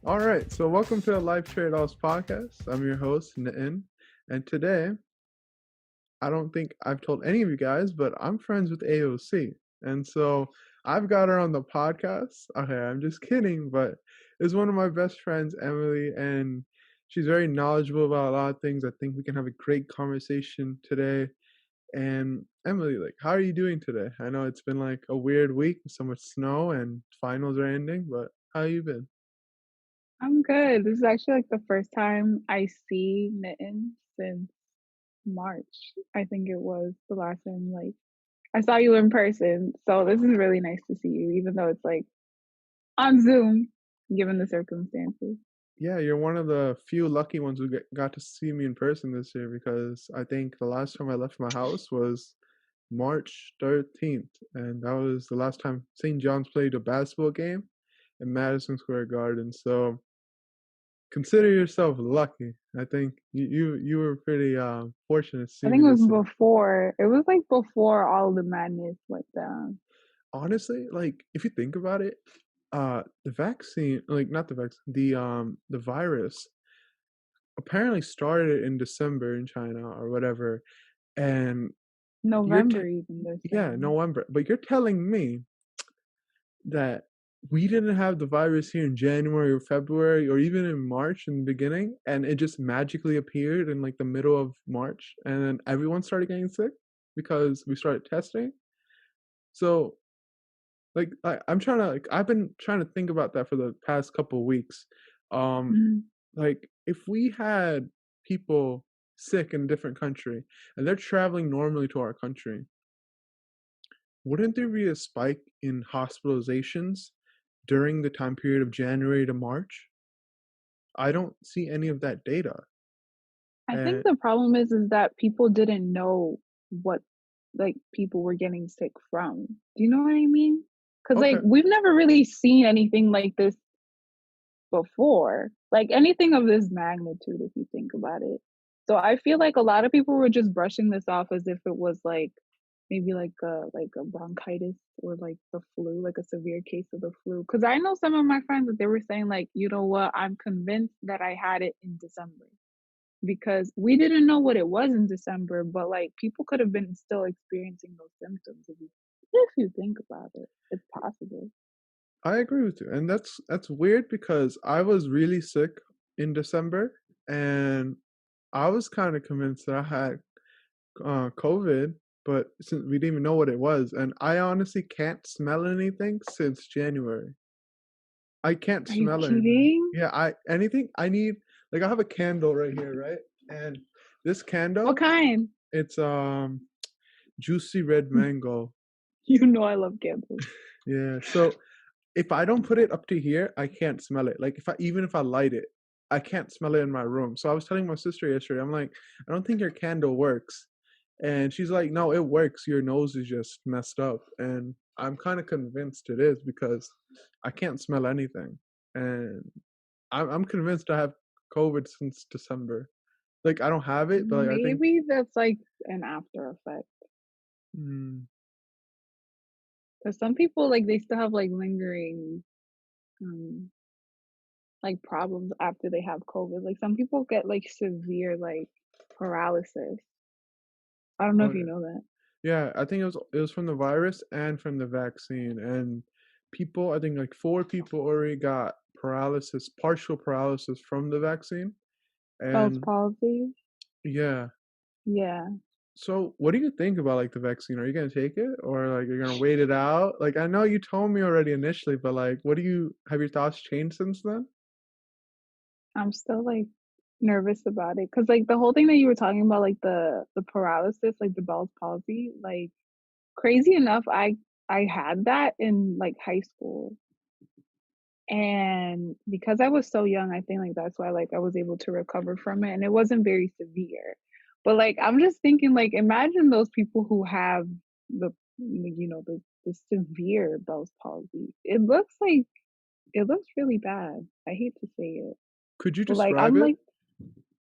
All right, so welcome to the Life Tradeoffs Podcast. I'm your host, Nitin, and today, I don't think I've told any of you guys, but I'm friends with AOC. And so I've got her on the podcast. Okay, I'm just kidding, but it's one of my best friends, Emily, and she's very knowledgeable about a lot of things. I think we can have a great conversation today. And Emily, like, how are you doing today? I know it's been like a weird week with so much snow and finals are ending, but how you been? I'm good. This is actually like the first time I see Nitin since March. I think it was the last time like I saw you in person. So this is really nice to see you, even though it's like on Zoom, given the circumstances. Yeah, you're one of the few lucky ones who got to see me in person this year because I think the last time I left my house was March 13th, and that was the last time St. John's played a basketball game in Madison Square Garden. So consider yourself lucky. I think you were pretty fortunate to I see me think it this was year. before. It was like before all the madness went down. Honestly, like if you think about it, the vaccine, like not the vaccine, the virus apparently started in December in China or whatever, and you're November even they're yeah, saying. November. But you're telling me that we didn't have the virus here in January or February or even in March in the beginning, and it just magically appeared in like the middle of March, and then everyone started getting sick because we started testing. So like I'm trying to like I've been trying to think about that for the past couple of weeks. Um, Mhm. like if we had people sick in a different country and they're traveling normally to our country, wouldn't there be a spike in hospitalizations during the time period of January to March? I don't see any of that data. I think And the problem is that people didn't know what like people were getting sick from. Do you know what I mean? Because like okay, we've never really seen anything like this before, like anything of this magnitude, if you think about it. So I feel like a lot of people were just brushing this off as if it was like maybe like a bronchitis or like the flu, like a severe case of the flu. Because I know some of my friends that they were saying like, you know what, I'm convinced that I had it in December because we didn't know what it was in December, but like people could have been still experiencing those symptoms if you think about it. It's possible. I agree with you. And that's weird because I was really sick in December and I was kind of convinced that I had COVID, but since we didn't even know what it was, and I honestly can't smell anything since January. I can't Are you smell anything. kidding? Yeah, I anything I need like I have a candle right here, right? And this What candle, kind? it's juicy red mango. You know I love candles. Yeah. So if I don't put it up to here, I can't smell it. Like if I even if I light it, I can't smell it in my room. So I was telling my sister yesterday, I'm like, I don't think your candle works. And she's like, no, it works. Your nose is just messed up. And I'm kind of convinced it is because I can't smell anything. And I'm convinced I have COVID since December. Like I don't have it, but like I think Maybe that's like an after effect. mm, Because some people like they still have like lingering um like problems after they have COVID. Like some people get like severe like paralysis. I don't know oh if you yeah. know that. Yeah, I think it was from the virus and from the vaccine. And people, I think like four people already got paralysis, partial paralysis from the vaccine. Bell's And palsy. yeah. Yeah. So what do you think about like the vaccine? Are you gonna take it or like you're gonna wait it out? Like I know you told me already initially, but like what do you have your thoughts changed since then? I'm still like nervous about it. Cause like the whole thing that you were talking about, like the paralysis, like the Bell's palsy, like crazy enough, I had that in like high school. And because I was so young, I think like that's why like I was able to recover from it and it wasn't very severe. But like I'm just thinking like imagine those people who have the the severe Bell's palsy. It looks really bad. I hate to say it. Could you But like describe I'm it? like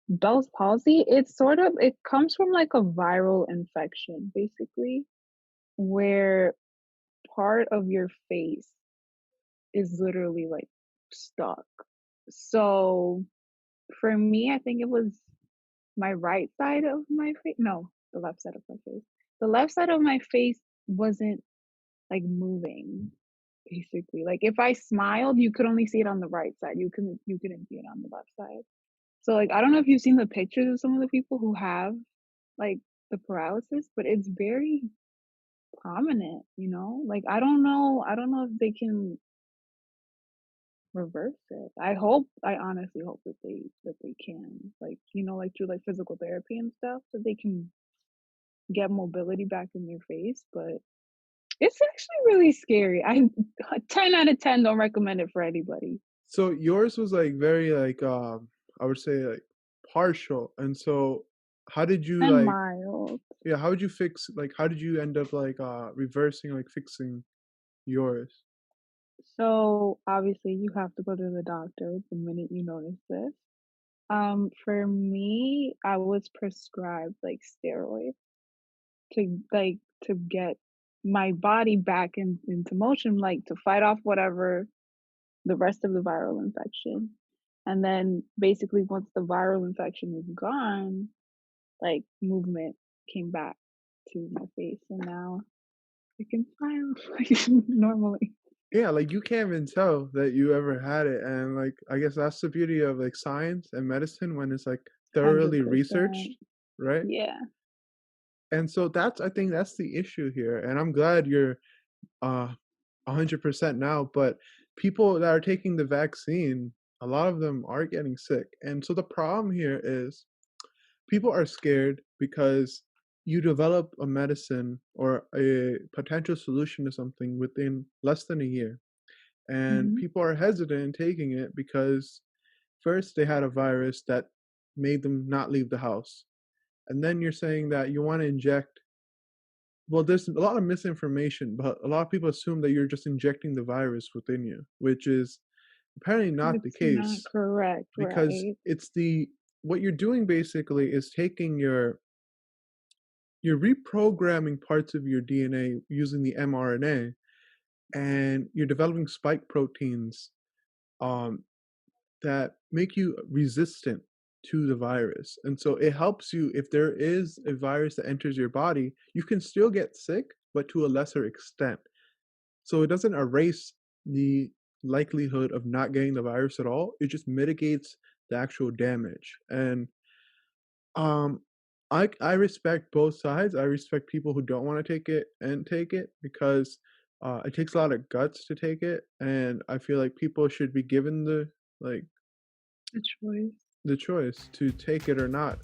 Bell's palsy, it comes from like a viral infection basically where part of your face is literally like stuck. So for me, I think it was my right side of my face. No, the left side of my face. The left side of my face wasn't like moving, basically. Like if I smiled, you could only see it on the right side. You couldn't see it on the left side. So like I don't know if you've seen the pictures of some of the people who have like the paralysis, but it's very prominent, you know? Like I don't know if they can reverse it. I honestly hope that they can. Like, like through like physical therapy and stuff, that they can get mobility back in their face, but it's actually really scary. I 10 out of 10 don't recommend it for anybody. So yours was like very like I would say like partial. And so how did you And like mild. yeah, how would you fix like how did you end up like reversing like fixing yours? So obviously you have to go to the doctor the minute you notice this. For me, I was prescribed like steroids to get my body back into motion, like to fight off whatever the rest of the viral infection. And then basically once the viral infection was gone, like movement came back to my face and now I can smile like normally. Yeah, like you can't even tell that you ever had it. And like I guess that's the beauty of like science and medicine when it's like thoroughly 100%. researched, right? Yeah. And so that's I think that's the issue here. And I'm glad you're uh 100% now, but people that are taking the vaccine, a lot of them are getting sick. And so the problem here is people are scared because you develop a medicine or a potential solution to something within less than a year. And Mhm. people are hesitant in taking it because first they had a virus that made them not leave the house. And then you're saying that you want to inject, well, there's a lot of misinformation, but a lot of people assume that you're just injecting the virus within you, which is apparently not the It's not case correct, because right? it's the what you're doing basically is taking you're reprogramming parts of your DNA using the mRNA and you're developing spike proteins um, that make you resistant to the virus. And so it helps you if there is a virus that enters your body, you can still get sick, but to a lesser extent. So it doesn't erase the likelihood of not getting the virus at all. It just mitigates the actual damage. And um I respect both sides. I respect people who don't want to take it and take it because it takes a lot of guts to take it, and I feel like people should be given like A choice. the choice to take it or not.